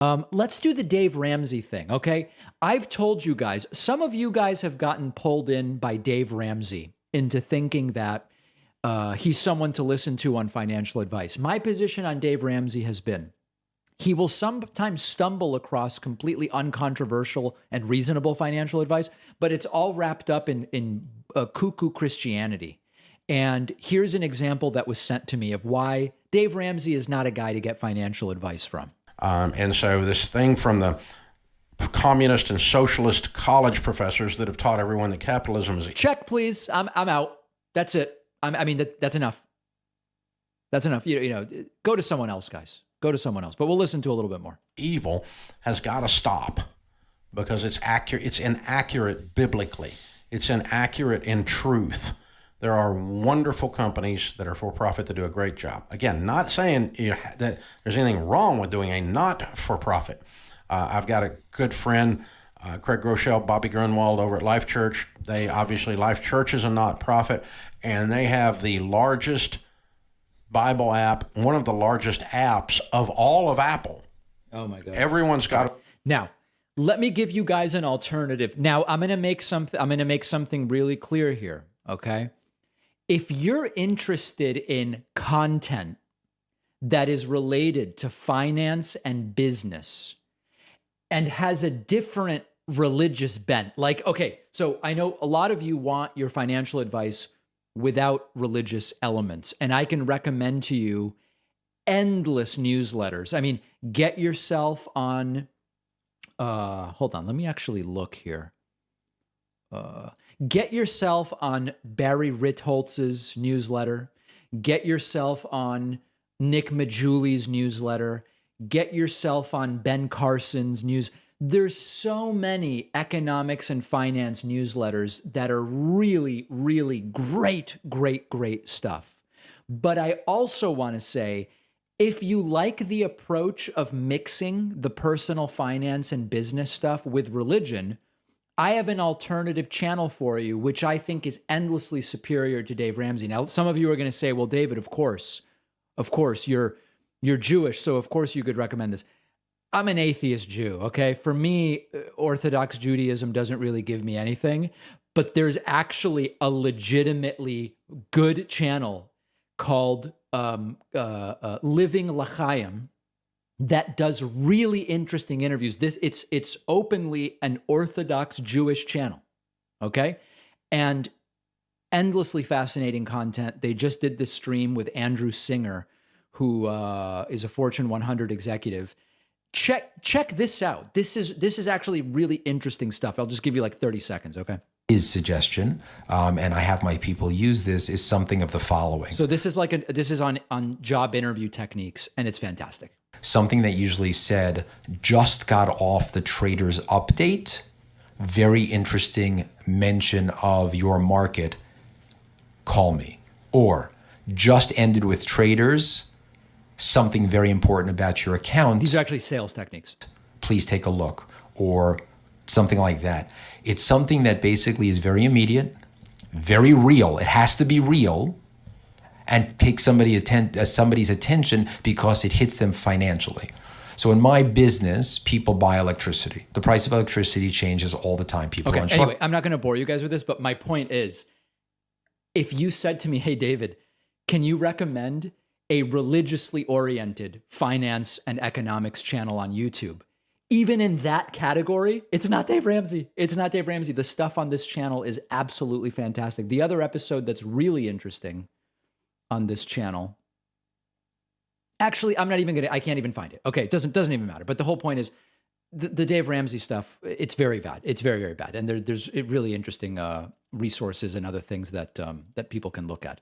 Let's do the Dave Ramsey thing, okay? I've told you guys, some of you guys have gotten pulled in by Dave Ramsey into thinking that he's someone to listen to on financial advice. My position on Dave Ramsey has been he will sometimes stumble across completely uncontroversial and reasonable financial advice, but it's all wrapped up in cuckoo Christianity. And here's an example that was sent to me of why Dave Ramsey is not a guy to get financial advice from. And so this thing from the communist and socialist college professors that have taught everyone that capitalism is... Check, please. I'm out. That's it. That's enough. That's enough. You know, go to someone else, guys. Go to someone else. But we'll listen to a little bit more. Evil has got to stop because it's accurate. It's inaccurate biblically. It's inaccurate in truth. There are wonderful companies that are for profit that do a great job. Again, not saying that there's anything wrong with doing a not for profit. I've got a good friend, Craig Groeschel, Bobby Grunwald over at Life Church. Life Church is a not-profit, and they have the largest Bible app, one of the largest apps of all of Apple. Oh my God. Everyone's got it. Now, let me give you guys an alternative. Now, I'm going to make something really clear here, okay? If you're interested in content that is related to finance and business and has a different religious bent, like, okay, so I know a lot of you want your financial advice without religious elements, and I can recommend to you endless newsletters. I mean, get yourself on, hold on, let me actually look here. Get yourself on Barry Ritholtz's newsletter. Get yourself on Nick Majuli's newsletter. Get yourself on Ben Carson's news. There's so many economics and finance newsletters that are really, really great stuff. But I also want to say, if you like the approach of mixing the personal finance and business stuff with religion, I have an alternative channel for you, which I think is endlessly superior to Dave Ramsey. Now, some of you are going to say, well, David, of course, you're Jewish, so of course you could recommend this. I'm an atheist Jew, okay? For me, Orthodox Judaism doesn't really give me anything, but there's actually a legitimately good channel called Living L'Chaim that does really interesting interviews. It's openly an Orthodox Jewish channel, okay? And endlessly fascinating content. They just did this stream with Andrew Singer, who is a Fortune 100 executive. Check this out. This is actually really interesting stuff. I'll just give you like 30 seconds, okay? His suggestion, and I have my people use this, is something of the following. So this is on job interview techniques, and it's fantastic. Something that usually said, just got off the Traders Update. Very interesting mention of your market. Call me. Or just ended with Traders. Something very important about your account. These are actually sales techniques. Please take a look, or something like that. It's something that basically is very immediate, very real. It has to be real, and take somebody's attention because it hits them financially. So in my business, people buy electricity. The price of electricity changes all the time. People okay, anyway, I'm not going to bore you guys with this, but my point is, if you said to me, hey, David, can you recommend a religiously oriented finance and economics channel on YouTube? Even in that category, it's not Dave Ramsey. It's not Dave Ramsey. The stuff on this channel is absolutely fantastic. The other episode that's really interesting on this channel, actually, I can't even find it. Okay, it doesn't even matter. But the whole point is the Dave Ramsey stuff, it's very bad. It's very, very bad. And there's really interesting resources and other things that people can look at.